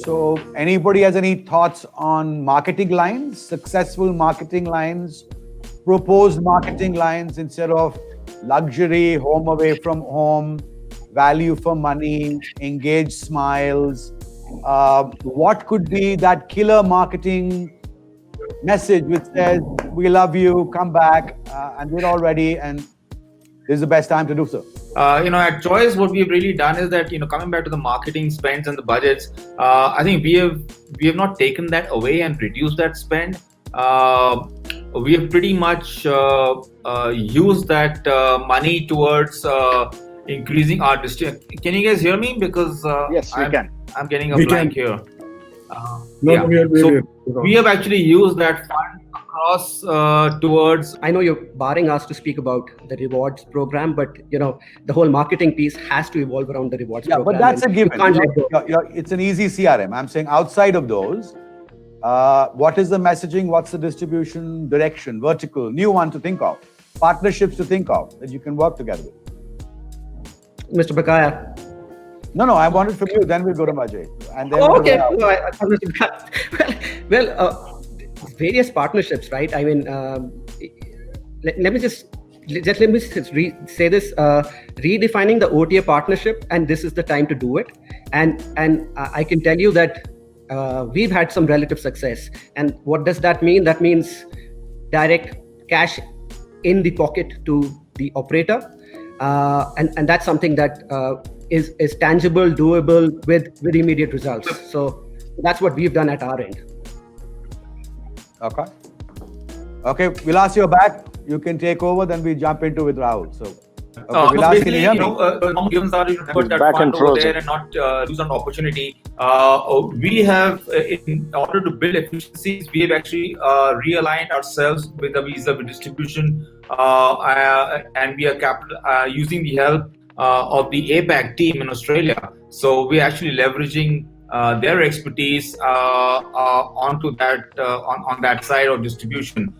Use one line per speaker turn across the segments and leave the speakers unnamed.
So anybody has any thoughts on marketing lines, successful marketing lines, proposed marketing lines instead of luxury, home away from home, value for money, engaged smiles? What could be that killer marketing message which says, we love you, come back, and we're all ready, and this is the best time to do so?
At Choice, what we've really done is that, coming back to the marketing spends and the budgets, I think we have not taken that away and reduced that spend. We have pretty much used that money towards increasing our district. Can you guys hear me? Because
yes, we can.
I'm getting a blank here. We have actually used that fund across towards.
I know you're barring us to speak about the rewards program, but the whole marketing piece has to evolve around the rewards program.
But that's a given. It's an easy CRM. I'm saying outside of those, what is the messaging? What's the distribution direction, vertical, new one to think of, partnerships to think of that you can work together with?
Mr. Baqaia.
No, I want it from you. Then we'll go to Ajay. And then
okay. Well, various partnerships, right? I mean, let me just say this: redefining the OTA partnership, and this is the time to do it. And I can tell you that we've had some relative success. And what does that mean? That means direct cash in the pocket to the operator, and that's something that is tangible, doable, with immediate results. So that's what we've done at our end.
Okay, Vilas, you're back. You can take over, then we jump into with Rahul. So, Vilas, can you hear me?
Given that put that fund over there and not lose an opportunity, we have, in order to build efficiencies, we have actually realigned ourselves with the visa distribution, and we are using the help of the APAC team in Australia. So we're actually leveraging their expertise onto that on that side of distribution.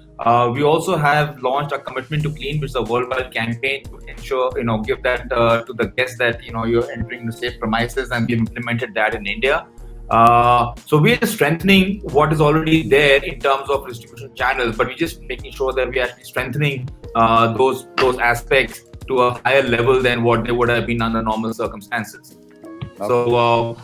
We also have launched a commitment to clean, which is a worldwide campaign to ensure, give that to the guests that you're entering the safe premises, and we've implemented that in India. So we're strengthening what is already there in terms of distribution channels, but we're just making sure that we're actually strengthening those aspects to a higher level than what they would have been under normal circumstances. So,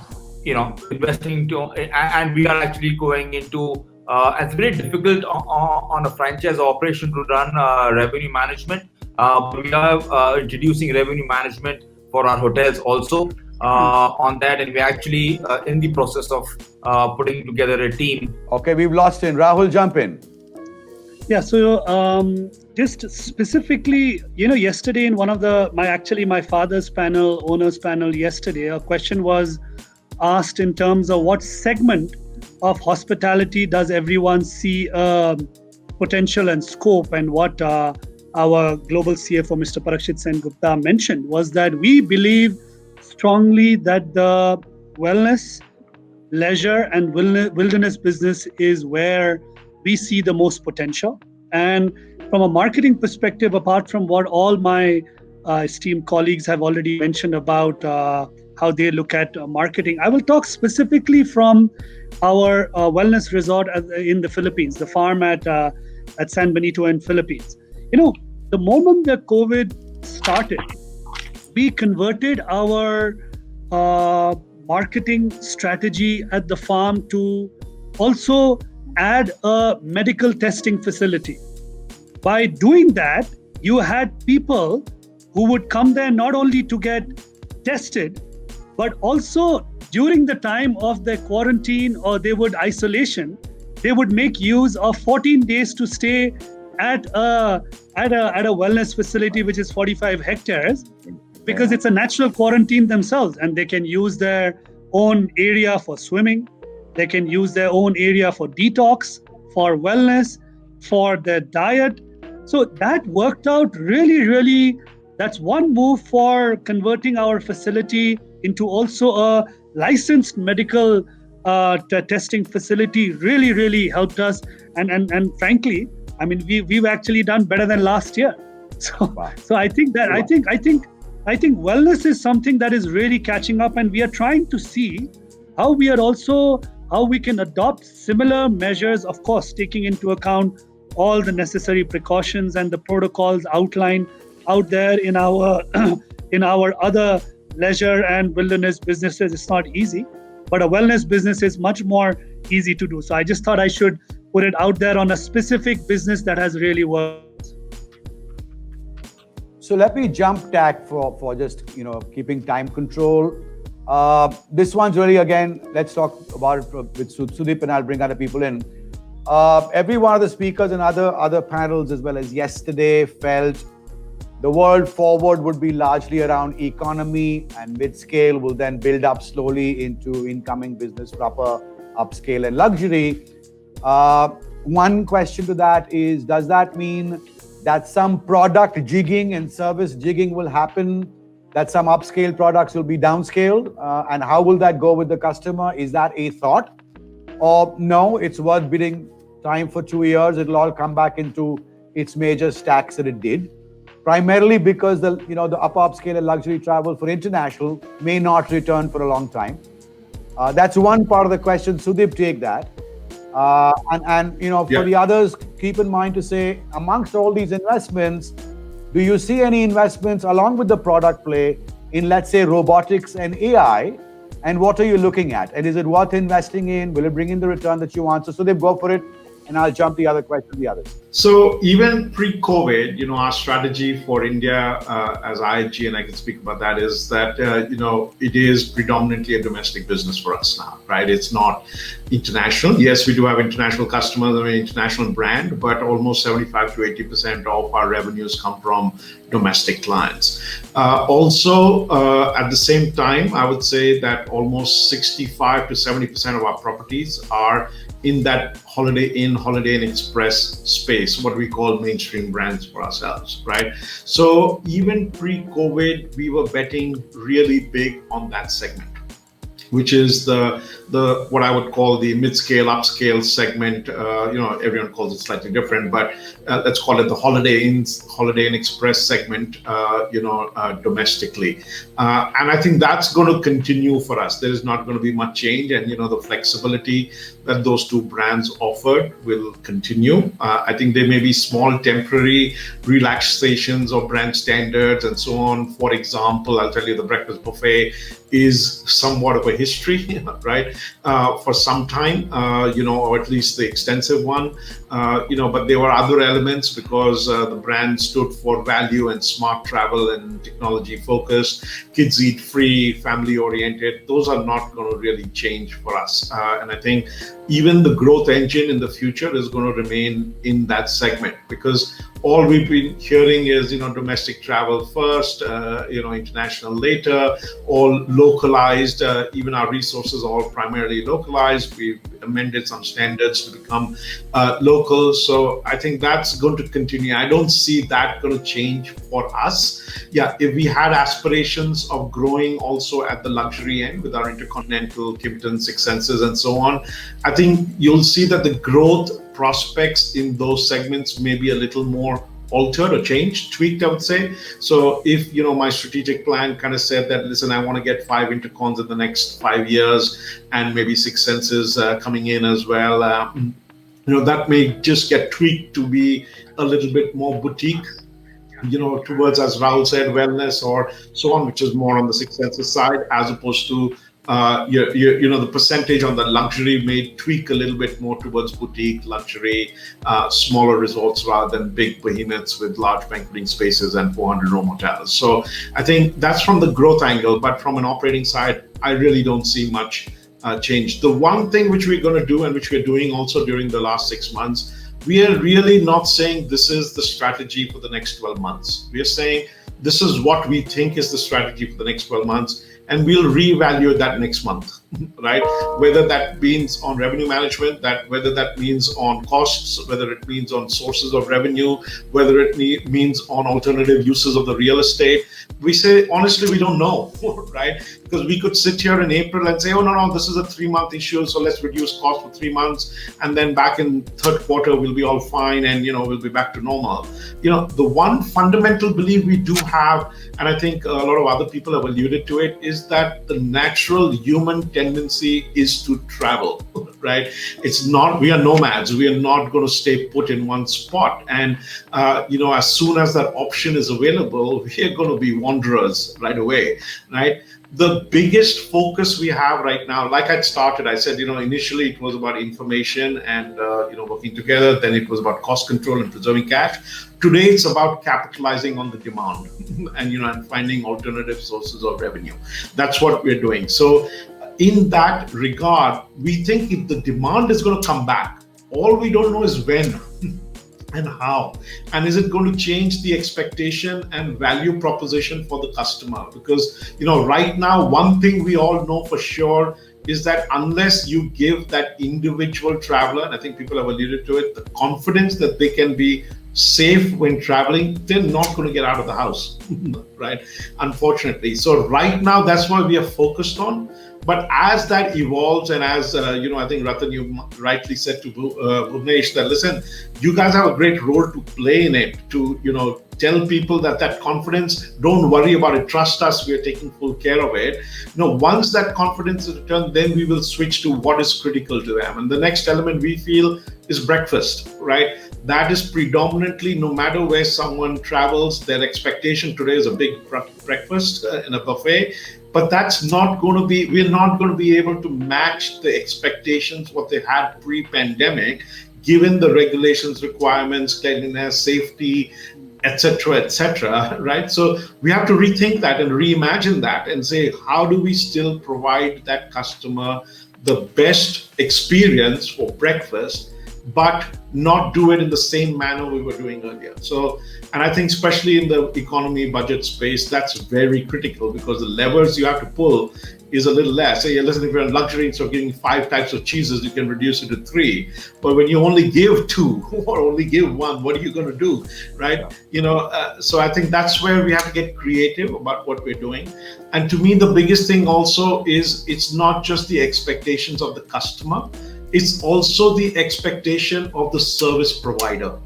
investing to, and we are actually going into, it's very difficult on a franchise operation to run revenue management. But we are introducing revenue management for our hotels also on that, and we're actually in the process of putting together a team.
Okay, we've lost in. Rahul, jump in.
Yeah, so just specifically, yesterday in one of my father's panel, owners panel yesterday, a question was asked in terms of what segment of hospitality does everyone see potential and scope, and what our global CFO, Mr. Parakshit Sen Gupta, mentioned was that we believe strongly that the wellness, leisure and wilderness business is where we see the most potential. And from a marketing perspective, apart from what all my esteemed colleagues have already mentioned about how they look at marketing, I will talk specifically from our wellness resort in the Philippines, the farm at San Benito in Philippines. The moment that COVID started, we converted our marketing strategy at the farm to also add a medical testing facility. By doing that, you had people who would come there not only to get tested, but also during the time of their quarantine or they would isolation, they would make use of 14 days to stay at a wellness facility which is 45 hectares, because it's a natural quarantine themselves, and they can use their own area for swimming. They can use their own area for detox, for wellness, for their diet. So that worked out really. That's one move for converting our facility into also a licensed medical testing facility. Really helped us. And frankly, I mean, we've actually done better than last year. So I think that I think wellness is something that is really catching up, and we are trying to see how we can adopt similar measures, of course, taking into account all the necessary precautions and the protocols outlined out there in our in our other leisure and wilderness businesses. It's not easy, but a wellness business is much more easy to do. So I just thought I should put it out there on a specific business that has really worked.
So let me jump tack for just keeping time control. This one's really, again, let's talk about it with Sudeep, and I'll bring other people in. Every one of the speakers and other panels, as well as yesterday, felt the world forward would be largely around economy, and mid-scale will then build up slowly into incoming business, proper upscale and luxury. One question to that is, does that mean that some product jigging and service jigging will happen, that some upscale products will be downscaled? And how will that go with the customer? Is that a thought? Or no, it's worth bidding time for 2 years. It'll all come back into its major stacks that it did. Primarily because the upper upscale and luxury travel for international may not return for a long time. That's one part of the question. Sudeep, take that. For the others, keep in mind to say, amongst all these investments, do you see any investments along with the product play in, let's say, robotics and AI? And what are you looking at? And is it worth investing in? Will it bring in the return that you want? So Sudeep, go for it. And I'll jump the other question to the others.
So even pre-COVID, our strategy for India as IHG, and I can speak about that, is that, it is predominantly a domestic business for us now, right? It's not international. Yes, we do have international customers and an international brand, but almost 75 to 80% of our revenues come from domestic clients. Also, at the same time, I would say that almost 65 to 70% of our properties are in that Holiday Inn, Holiday Inn Express space, what we call mainstream brands for ourselves, right? So even pre-COVID, we were betting really big on that segment, which is the what I would call the mid-scale, upscale segment. Everyone calls it slightly different, but let's call it the Holiday Inn Express segment, domestically. And I think that's going to continue for us. There is not going to be much change, and the flexibility that those two brands offered will continue. I think there may be small temporary relaxations of brand standards and so on. For example, I'll tell you, the breakfast buffet is somewhat of a history, right? For some time, or at least the extensive one, but there were other elements because the brand stood for value and smart travel and technology focused, kids eat free, family oriented. Those are not going to really change for us. And I think even the growth engine in the future is going to remain in that segment, because all we've been hearing is, domestic travel first, international later, all localized. Even our resources are all primarily localized. We've amended some standards to become local. So I think that's going to continue. I don't see that going to change for us. Yeah, if we had aspirations of growing also at the luxury end with our InterContinental, Kimpton, Six Senses, and so on, I think you'll see that the growth prospects in those segments may be a little more altered or changed, tweaked, I would say. So if, my strategic plan kind of said that, listen, I want to get 5 intercons in the next 5 years and maybe Six Senses coming in as well, that may just get tweaked to be a little bit more boutique, towards, as Rahul said, wellness or so on, which is more on the Six Senses side, as opposed to the percentage on the luxury may tweak a little bit more towards boutique, luxury, smaller resorts rather than big behemoths with large banqueting spaces and 400-room hotels. So I think that's from the growth angle, but from an operating side, I really don't see much change. The one thing which we're going to do, and which we're doing also during the last 6 months, we are really not saying this is the strategy for the next 12 months. We are saying this is what we think is the strategy for the next 12 months. And we'll reevaluate that next month, right? Whether that means on revenue management, whether that means on costs, whether it means on sources of revenue, whether it means on alternative uses of the real estate. We say, honestly, we don't know, right? Because we could sit here in April and say, oh, no, this is a 3-month issue, so let's reduce cost for 3 months. And then back in third quarter, we'll we'll be all fine, and we'll be back to normal. The one fundamental belief we do have, and I think a lot of other people have alluded to it, is that the natural human tendency is to travel, right? It's not, we are nomads. We are not going to stay put in one spot. And, as soon as that option is available, we are going to be wanderers right away, right? The biggest focus we have right now, like I said, initially it was about information and, working together. Then it was about cost control and preserving cash. Today, it's about capitalizing on the demand and finding alternative sources of revenue. That's what we're doing. So in that regard, we think if the demand is going to come back, all we don't know is when and how, and is it going to change the expectation and value proposition for the customer? Because right now, one thing we all know for sure is that unless you give that individual traveler, and I think people have alluded to it, the confidence that they can be safe when traveling, they're not going to get out of the house, right? Unfortunately. So right now, that's what we are focused on. But as that evolves, and as I think Ratan, you rightly said to Bhuvnesh that, listen, you guys have a great role to play in it, to tell people that confidence, don't worry about it, trust us, we are taking full care of it. Once that confidence is returned, then we will switch to what is critical to them. And the next element we feel is breakfast, right? That is predominantly, no matter where someone travels, their expectation today is a big breakfast in a buffet. But that's not going to be, we're not going to be able to match the expectations, what they had pre-pandemic, given the regulations, requirements, cleanliness, safety, etc., right? So we have to rethink that and reimagine that and say, how do we still provide that customer the best experience for breakfast, but not do it in the same manner we were doing earlier? So, and I think especially in the economy budget space, that's very critical, because the levers you have to pull is a little less. Say, listen, if you're in luxury, instead of giving 5 types of cheeses, you can reduce it to 3. But when you only give 2 or only give 1, what are you going to do, right? So I think that's where we have to get creative about what we're doing. And to me, the biggest thing also is it's not just the expectations of the customer, it's also the expectation of the service provider,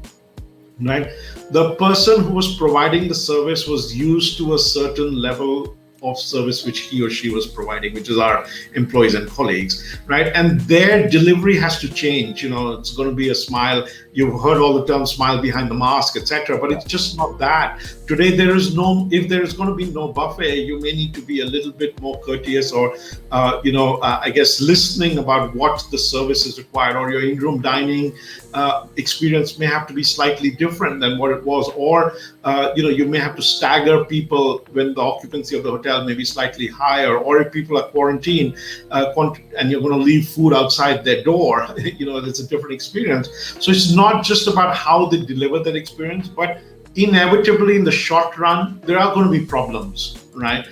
right? The person who was providing the service was used to a certain level of service which he or she was providing, which is our employees and colleagues, right? And their delivery has to change. It's going to be a smile. You've heard all the terms, smile behind the mask, etc. But it's just not that. Today, if there is going to be no buffet, you may need to be a little bit more courteous, or, I guess, listening about what the service is required, or your in-room dining experience may have to be slightly different than what it was, or, you may have to stagger people when the occupancy of the hotel may be slightly higher, or if people are quarantined and you're going to leave food outside their door, it's a different experience. So it's not just about how they deliver that experience, but inevitably in the short run, there are going to be problems, right?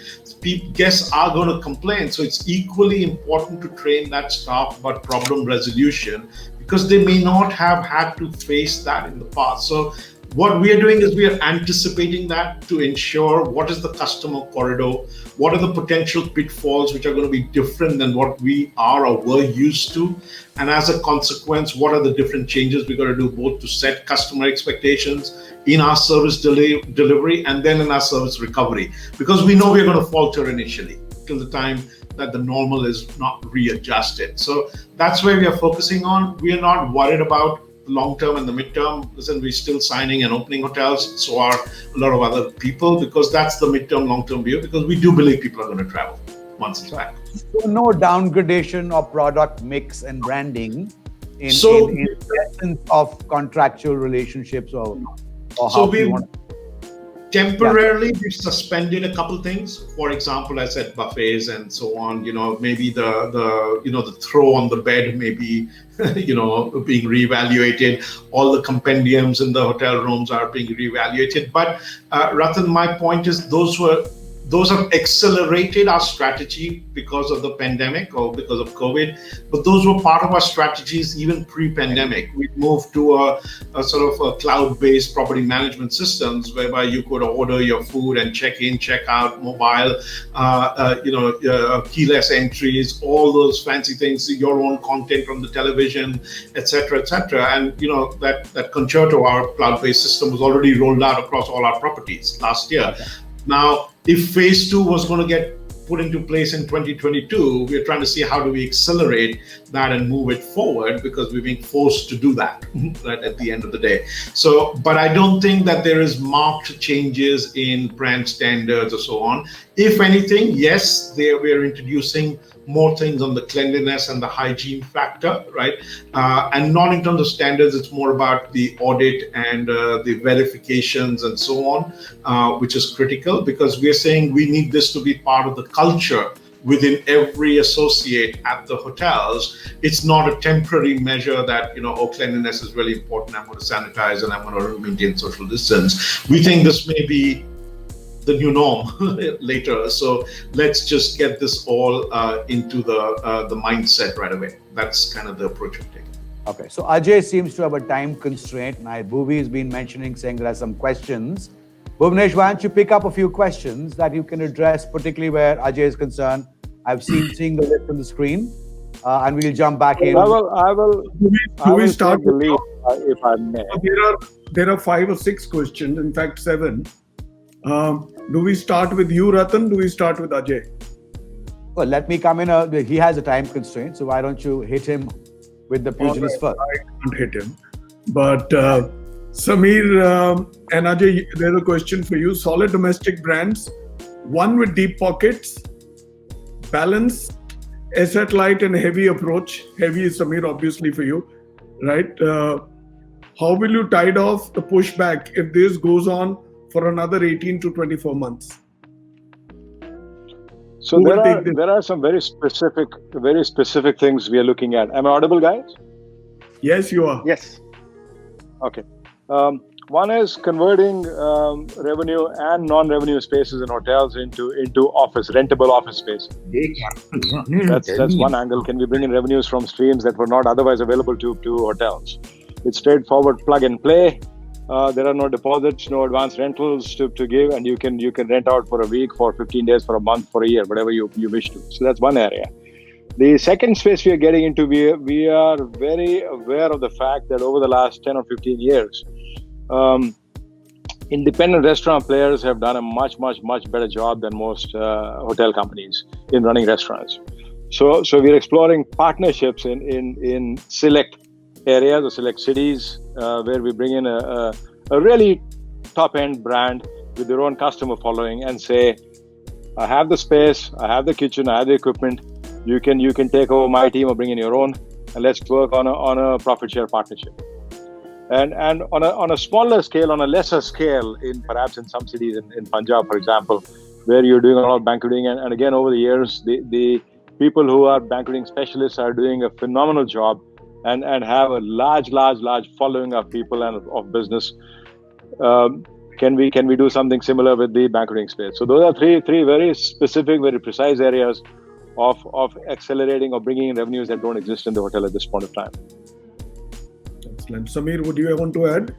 Guests are going to complain. So it's equally important to train that staff about problem resolution, because they may not have had to face that in the past. So what we are doing is we are anticipating that to ensure what is the customer corridor, what are the potential pitfalls which are going to be different than what we are or were used to. And as a consequence, what are the different changes we're going to do, both to set customer expectations in our service delivery and then in our service recovery, because we know we're going to falter initially till the time that the normal is not readjusted. So that's where we are focusing on. We are not worried about the long term and the midterm. Listen, we're still signing and opening hotels. So are a lot of other people, because that's the midterm, long term view, because we do believe people are going to travel once it's back.
So no downgradation of product mix and branding in essence of contractual relationships or how you want to.
Temporarily, we've suspended a couple things. For example, I said buffets and so on. Maybe the throw on the bed may be, being reevaluated. All the compendiums in the hotel rooms are being reevaluated. But Ratan, my point is, those were those have accelerated our strategy because of the pandemic or because of COVID, but those were part of our strategies even pre-pandemic. We moved to a sort of a cloud-based property management systems whereby you could order your food and check in, check out, mobile, keyless entries, all those fancy things, your own content from the television, etc., etc. And that Concerto, our cloud-based system, was already rolled out across all our properties last year.
Okay.
Now, if phase 2 was going to get put into place in 2022, we're trying to see how do we accelerate that and move it forward, because we're being forced to do that right, at the end of the day. So, but I don't think that there is marked changes in brand standards or so on. If anything, yes, we're introducing more things on the cleanliness and the hygiene factor, right? And not in terms of standards, it's more about the audit and the verifications and so on, which is critical, because we're saying we need this to be part of the culture within every associate at the hotels. It's not a temporary measure that, cleanliness is really important, I'm going to sanitize and I'm going to maintain social distance. We think this may be the new norm later. So let's just get this all into the mindset right away. That's kind of the approach we're taking.
Okay, so Ajay seems to have a time constraint. Now, Bhuvi has been mentioning, saying there are some questions. Bhuvnesh, why don't you pick up a few questions that you can address, particularly where Ajay is concerned? I've seeing the list on the screen, and we'll jump back in.
I will
start
take the lead, if I may.
There are 5 or 6 questions, in fact 7. Do we start with you, Ratan? Do we start with Ajay?
Well, let me come in. He has a time constraint, so why don't you hit him with the pugilist first?
I can't hit him. But Samir and Ajay, there's a question for you. Solid domestic brands, one with deep pockets, balance, asset light and heavy approach. Heavy is Samir, obviously, for you, right? How will you tide off the pushback if this goes on for another 18 to 24 months?
So there are some very specific things we are looking at. Am I audible, guys?
Yes, you are.
Yes. Okay. One is converting revenue and non-revenue spaces in hotels into office, rentable office space. That's one angle. Can we bring in revenues from streams that were not otherwise available to hotels? It's straightforward, plug and play. There are no deposits, no advance rentals to give, and you can rent out for a week, for 15 days, for a month, for a year, whatever you wish to. So that's one area. The second space we are getting into, we are very aware of the fact that over the last 10 or 15 years, independent restaurant players have done a much better job than most hotel companies in running restaurants. So we're exploring partnerships in select areas or select cities where we bring in a really top-end brand with their own customer following and say, I have the space, I have the kitchen, I have the equipment. You can take over my team or bring in your own, and let's work on a profit share partnership. And on a smaller scale, on a lesser scale, perhaps in some cities in Punjab, for example, where you're doing a lot of banqueting, and again over the years, the people who are banqueting specialists are doing a phenomenal job and have a large following of people and of business. Can we do something similar with the banqueting space? So those are three very specific, very precise areas of accelerating or bringing in revenues that don't exist in the hotel at this point of time.
Excellent. Samir, would you want to add?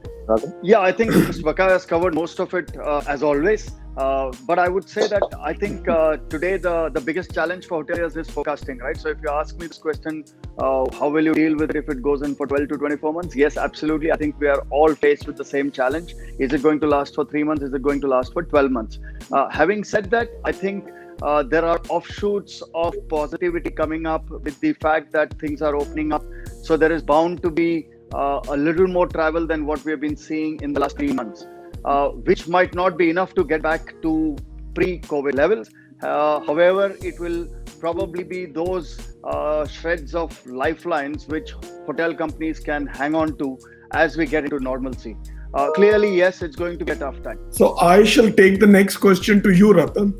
Yeah, I think Mr. Vakka has covered most of it as always. But I would say that I think today the biggest challenge for hoteliers is forecasting, right? So if you ask me this question, how will you deal with it if it goes in for 12 to 24 months? Yes, absolutely. I think we are all faced with the same challenge. Is it going to last for 3 months? Is it going to last for 12 months? Having said that, I think there are offshoots of positivity coming up with the fact that things are opening up. So there is bound to be a little more travel than what we have been seeing in the last 3 months, which might not be enough to get back to pre-COVID levels. However, it will probably be those shreds of lifelines which hotel companies can hang on to as we get into normalcy. Clearly, yes, it's going to be a tough time.
So I shall take the next question to you, Ratan.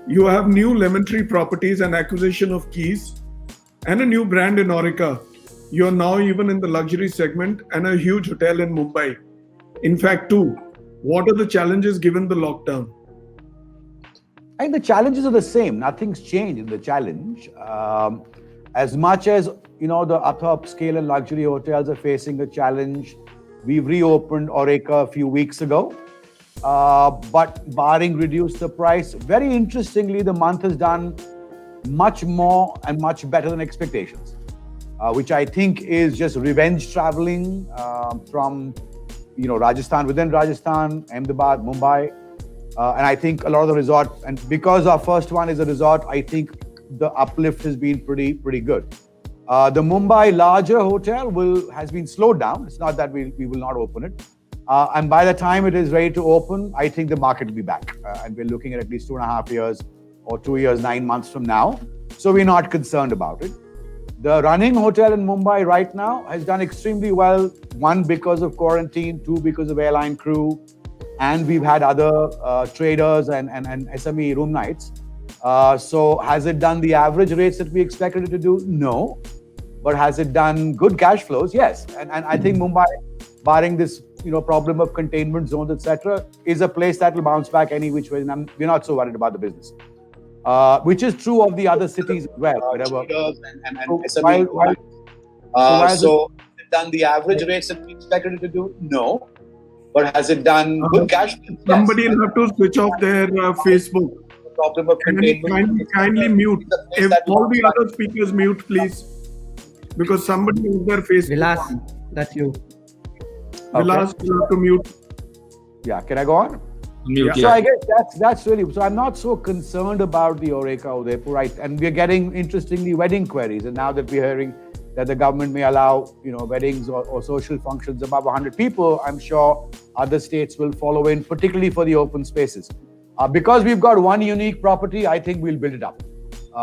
You have new Lemon Tree properties and acquisition of Keys and a new brand in Aurika. You're now even in the luxury segment and a huge hotel in Mumbai. In fact, 2. What are the challenges given the lockdown?
I think the challenges are the same. Nothing's changed in the challenge. As much as the upper upscale and luxury hotels are facing a challenge, we've reopened Aureka a few weeks ago. But barring reduced the price, very interestingly, the month has done much more and much better than expectations, which I think is just revenge traveling from Rajasthan, within Rajasthan, Ahmedabad, Mumbai. And I think a lot of the resort, and because our first one is a resort, I think the uplift has been pretty good. The Mumbai larger hotel has been slowed down. It's not that we will not open it. And by the time it is ready to open, I think the market will be back. And we're looking at least 2.5 years or 2 years, 9 months from now. So we're not concerned about it. The running hotel in Mumbai right now has done extremely well. 1, because of quarantine, 2, because of airline crew. And we've had other traders and SME room nights. So has it done the average rates that we expected it to do? No. But has it done good cash flows? Yes. And I think Mumbai, barring this problem of containment zones, etc., is a place that will bounce back any which way. And we're not so worried about the business. Which is true of the other cities as well. Whatever. So has it done the average rates that we expected it to do? No. But has it done good cash flows?
Somebody will have to switch off their Facebook.
Problem of containment.
Kindly mute. If all the other speakers mute, please. Because somebody is their Facebook.
Vilas, that's you.
Vilas, you have to mute.
Yeah, can I go on?
Mute,
So I guess that's really, so I'm not so concerned about the Aureka Udaipur, right? And we're getting, interestingly, wedding queries. And now that we're hearing that the government may allow, weddings or social functions above 100 people, I'm sure other states will follow in, particularly for the open spaces. Because we've got one unique property, I think we'll build it up.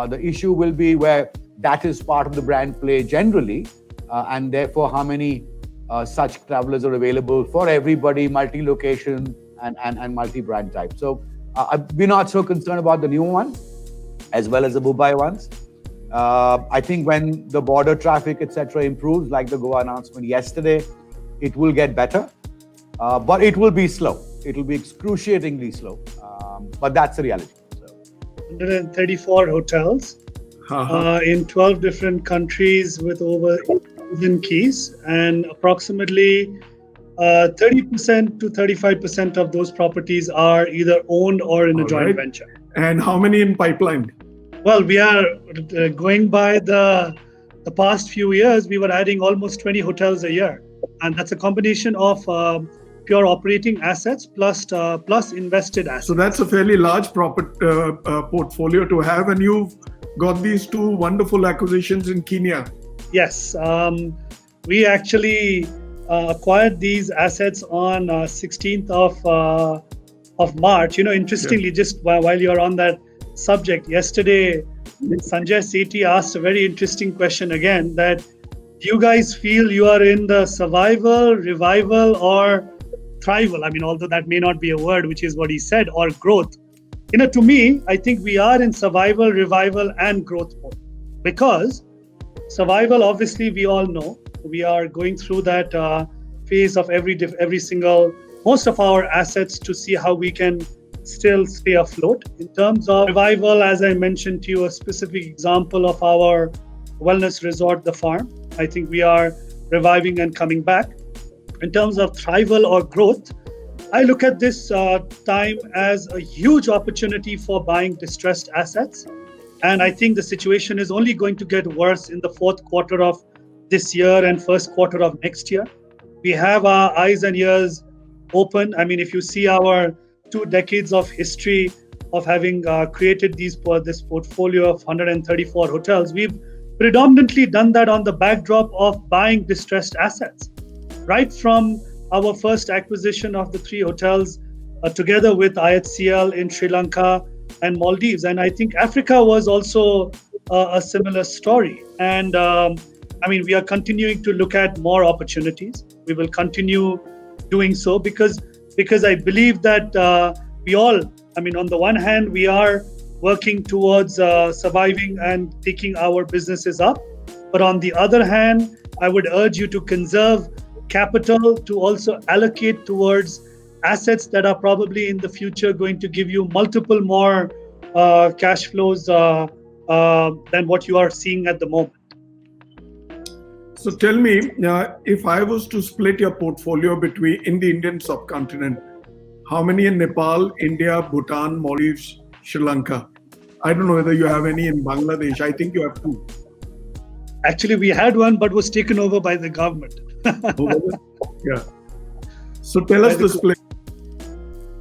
The issue will be where that is part of the brand play generally, and therefore how many such travelers are available for everybody, multi-location and multi-brand type. So we're not so concerned about the new one as well as the Mumbai ones. I think when the border traffic, etc., improves, like the Goa announcement yesterday, it will get better, but it will be slow. It will be excruciatingly slow, but that's the reality.
134 hotels in 12 different countries with over 8,000 keys, and approximately 30% to 35% of those properties are either owned or in a joint venture.
And how many in pipeline?
Well, we are going by the past few years, we were adding almost 20 hotels a year. And that's a combination of pure operating assets plus invested assets.
So that's a fairly large portfolio to have. And you've got these 2 wonderful acquisitions in Kenya.
Yes. We actually acquired these assets on 16th of March. Interestingly, just while you're on that subject, yesterday Sanjay Sethi asked a very interesting question again, that do you guys feel you are in the survival, revival, or thrival? I mean, although that may not be a word, which is what he said, or growth. To me, I think we are in survival, revival, and growth mode. Because survival, obviously, we all know we are going through that phase of most of our assets to see how we can still stay afloat. In terms of revival, as I mentioned to you, a specific example of our wellness resort, The Farm. I think we are reviving and coming back. In terms of thrival or growth, I look at this time as a huge opportunity for buying distressed assets. And I think the situation is only going to get worse in the 4th quarter of this year and 1st quarter of next year. We have our eyes and ears open. I mean, if you see our 2 decades of history of having created this portfolio of 134 hotels, we've predominantly done that on the backdrop of buying distressed assets. Right from our first acquisition of the 3 hotels together with IHCL in Sri Lanka and Maldives. And I think Africa was also a similar story. And we are continuing to look at more opportunities. We will continue doing so because I believe that we all, on the one hand, we are working towards surviving and taking our businesses up. But on the other hand, I would urge you to conserve capital, to also allocate towards assets that are probably in the future going to give you multiple more cash flows than what you are seeing at the moment.
So tell me, if I was to split your portfolio in the Indian subcontinent, how many in Nepal, India, Bhutan, Maldives, Sri Lanka? I don't know whether you have any in Bangladesh. I think you have 2.
Actually, we had one, but was taken over by the government.
Yeah. So tell us the split.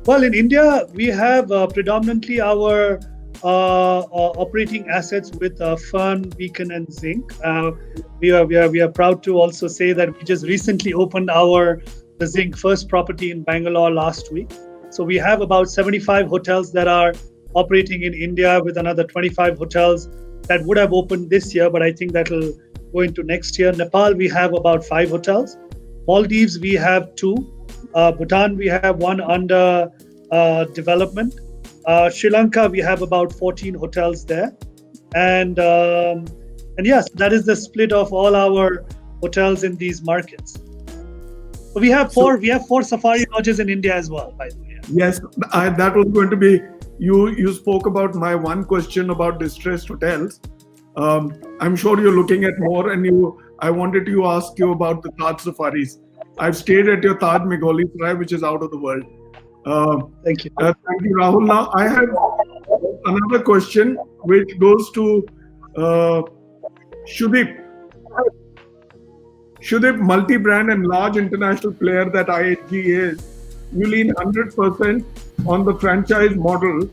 Well, in India, we have predominantly our operating assets with Fern, Beacon, and Zinc. We are proud to also say that we just recently opened the Zinc first property in Bangalore last week. So we have about 75 hotels that are operating in India, with another 25 hotels that would have opened this year, but I think that will go into next year. Nepal, we have about 5 hotels. Maldives, we have 2. Bhutan, we have 1 under development. Sri Lanka, we have about 14 hotels there. And yes, that is the split of all our hotels in these markets. So we have 4 safari lodges in India as well, by the way.
Yes, that was going to be, you spoke about my one question about distressed hotels. I'm sure you're looking at more, and I wanted to ask you about the Taj safaris. I've stayed at your Taj Megholi Sarai, which is out of the world.
Thank you.
Thank you, Rahul. Now, I have another question which goes to Shudip. Shudip, multi-brand and large international player that IHG is, you lean 100% on the franchise model.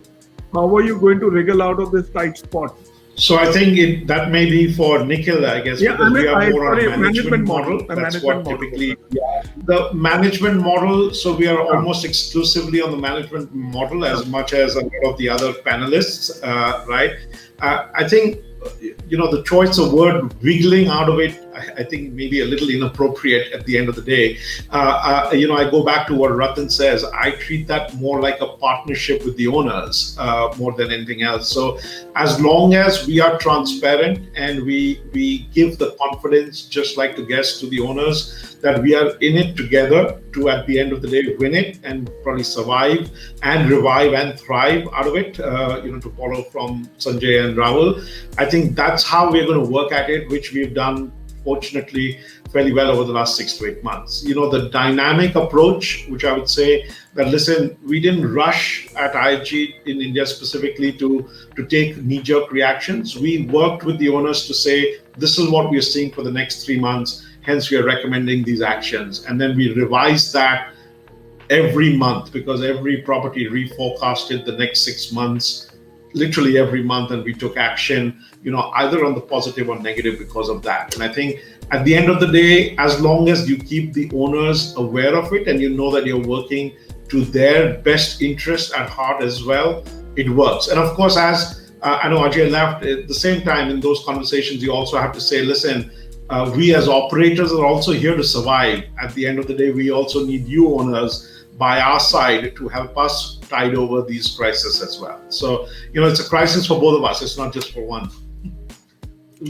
How are you going to wriggle out of this tight spot?
So I think that may be for Nikhil, I guess, because we are more on a management model. That's what typically the management model. So we are almost exclusively on the management model as much as a lot of the other panelists, right? I think, the choice of word wiggling out of it, I think maybe a little inappropriate at the end of the day. I go back to what Ratan says. I treat that more like a partnership with the owners more than anything else. So as long as we are transparent and we give the confidence, just like the guests, to the owners, that we are in it together to, at the end of the day, win it and probably survive and revive and thrive out of it, to follow from Sanjay and Rahul. I think that's how we're going to work at it, which we've done, fortunately, fairly well over the last 6 to 8 months. The dynamic approach, which I would say that, listen, we didn't rush at IHG in India specifically to take knee-jerk reactions. We worked with the owners to say, this is what we're seeing for the next 3 months. Hence, we are recommending these actions. And then we revised that every month, because every property reforecasted the next 6 months, literally every month, and we took action, either on the positive or negative because of that. And I think at the end of the day, as long as you keep the owners aware of it and you know that you're working to their best interest at heart as well, it works. And of course, as I know Ajay left, at the same time in those conversations, you also have to say, listen, we as operators are also here to survive. At the end of the day, we also need you owners by our side to help us tide over these crises as well. So, it's a crisis for both of us. It's not just for one.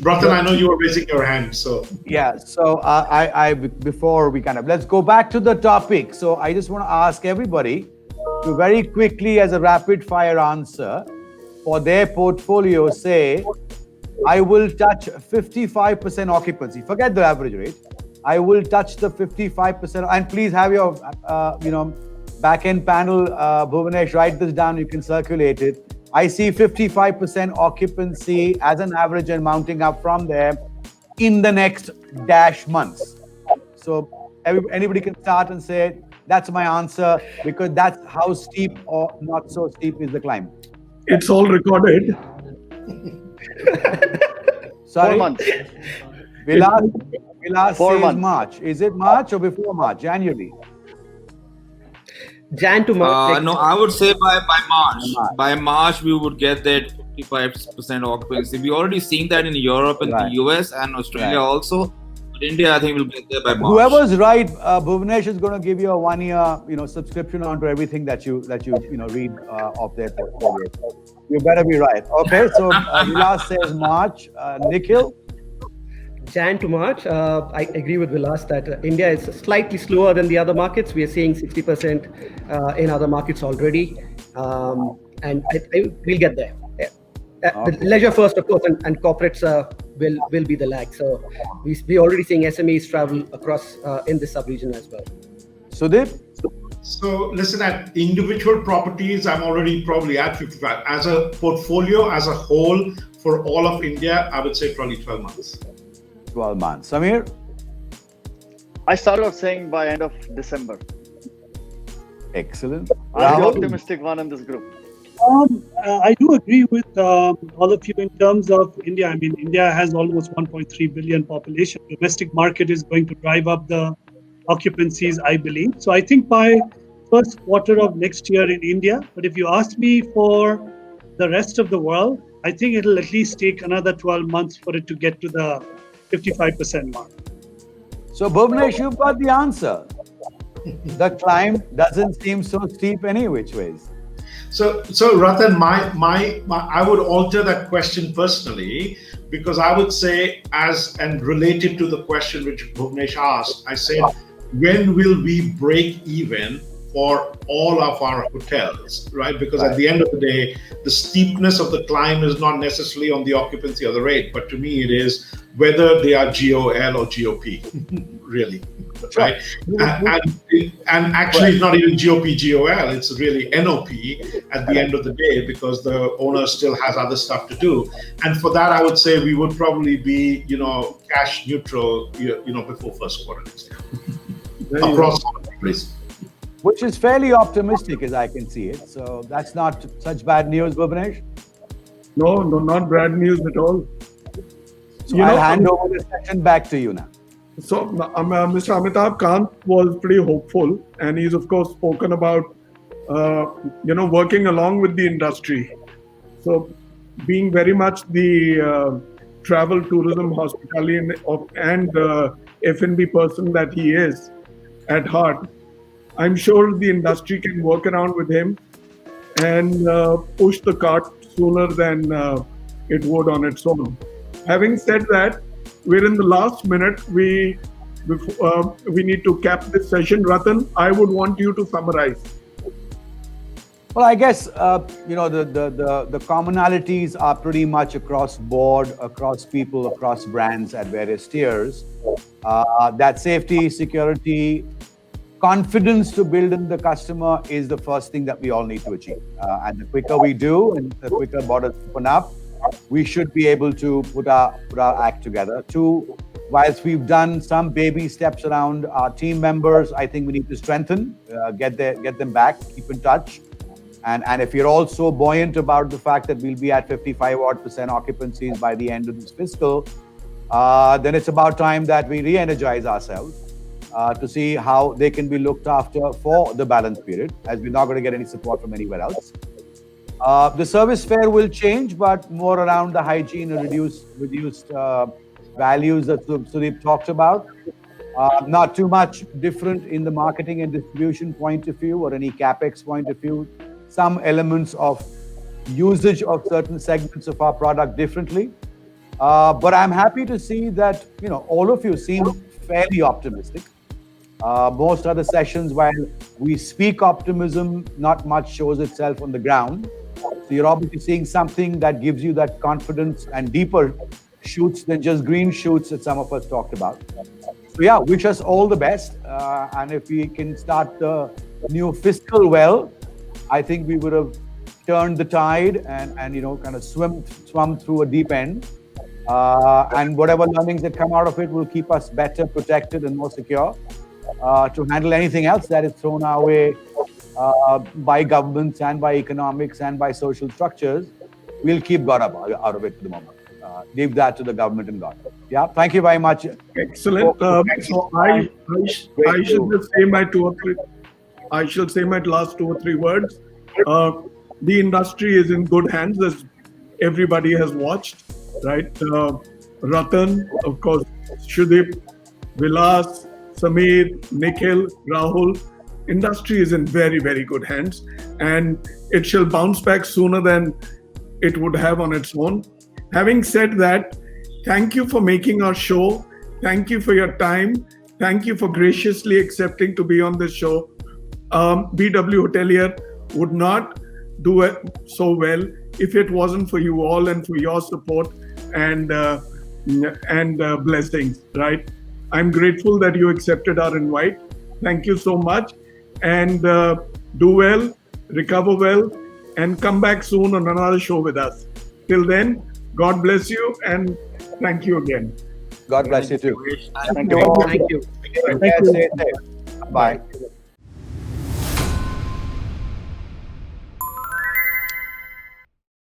Ratan, I know you were raising your hand, so.
Yeah, so I before we let's go back to the topic. So I just want to ask everybody to very quickly, as a rapid fire answer, for their portfolio, say, I will touch 55% occupancy. Forget the average rate. I will touch the 55%. And please have your, back-end panel, Bhuvanesh, write this down. You can circulate it. I see 55% occupancy as an average and mounting up from there in the next dash months. So anybody can start and say, that's my answer, because that's how steep or not so steep is the climb.
It's all recorded.
Sorry?
4 months.
Vilas
4
says
months.
March. Is it March or before March? January?
Jan to March.
No, I would say by March. By March, we would get that 55% occupancy. We're already seeing that in Europe and the US and Australia also. But India, I think, will get there by March.
Whoever's right, Bhuvanesh is going to give you a 1-year, subscription onto everything that you read of their portfolio. You better be right. Okay, so Vilas says March. Nikhil?
Jan to March, I agree with Vilas that India is slightly slower than the other markets. We are seeing 60% in other markets already, and we'll get there. The leisure first, of course, and corporates will be the lag. So we're already seeing SMEs travel across in this sub-region as well.
Sudeep?
So listen, at individual properties, I'm already probably at 55. As a portfolio, as a whole, for all of India, I would say probably 12 months.
12 months. Samir?
I started off saying by end of December.
Excellent.
I'm the
Rahul?
optimistic one in this group.
I do agree with all of you in terms of India. I mean, India has almost 1.3 billion population. Domestic market is going to drive up the occupancies, I believe. So I think by first quarter of next year in India. But if you ask me for the rest of the world, I think it'll at least take another 12 months for it to get to the 55% mark.
So Bhuvnesh, you've got the answer. The climb doesn't seem so steep any which ways.
So Ratan, I would alter that question personally, because I would say, and related to the question which Bhuvnesh asked, I said, when will we break even for all of our hotels, right? Because at the end of the day, the steepness of the climb is not necessarily on the occupancy or the rate, but to me it is whether they are GOL or GOP, really, right? And actually it's not even GOP, GOL, it's really NOP at the end of the day, because the owner still has other stuff to do. And for that, I would say we would probably be, cash neutral, before first quarter next year. Across all countries.
Which is fairly optimistic as I can see it. So that's not such bad news, Bhuvnesh?
No, not bad news at all.
So I'll hand over the session back to you now.
So Mr. Amitabh Kant was pretty hopeful, and he's of course spoken about, working along with the industry. So being very much the travel, tourism, hospitality and F&B person that he is at heart, I'm sure the industry can work around with him and push the cart sooner than it would on its own. Having said that, we're in the last minute. We need to cap this session. Ratan, I would want you to summarize.
Well, I guess the commonalities are pretty much across board, across people, across brands at various tiers. That safety, security, confidence to build in the customer is the first thing that we all need to achieve. And the quicker we do, and the quicker borders open up, we should be able to put our act together. Two, whilst we've done some baby steps around our team members, I think we need to strengthen, get them back, keep in touch. And if you're also buoyant about the fact that we'll be at 55% occupancies by the end of this fiscal, then it's about time that we re-energize ourselves to see how they can be looked after for the balance period, as we're not going to get any support from anywhere else. The service fare will change, but more around the hygiene and reduced values that Sudeep talked about. Not too much different in the marketing and distribution point of view or any capex point of view. Some elements of usage of certain segments of our product differently. But I'm happy to see that all of you seem fairly optimistic. Most other sessions, while we speak optimism, not much shows itself on the ground. So you're obviously seeing something that gives you that confidence and deeper shoots than just green shoots that some of us talked about. So yeah, wish us all the best. And if we can start the new fiscal well, I think we would have turned the tide and kind of swum through a deep end. And whatever learnings that come out of it will keep us better protected and more secure to handle anything else that is thrown our way by governments and by economics and by social structures. We'll keep God out of it for the moment. Leave that to the government and God. Yeah, thank you very much.
Excellent. So I should just say my last 2 or 3 words. The industry is in good hands, as everybody has watched, right? Ratan, of course, Sudeep, Vilas, Samir, Nikhil, Rahul. Industry is in very, very good hands, and it shall bounce back sooner than it would have on its own. Having said that, Thank you for making our show. Thank you for your time. Thank you for graciously accepting to be on the show. BW Hotelier would not do it so well if it wasn't for you all and for your support and blessings, right? I'm grateful that you accepted our invite. Thank you so much. And do well, recover well, and come back soon on another show with us. Till then, God bless you and thank you again.
God bless you too.
Thank you.
Thank you.
Take care, stay safe. Bye.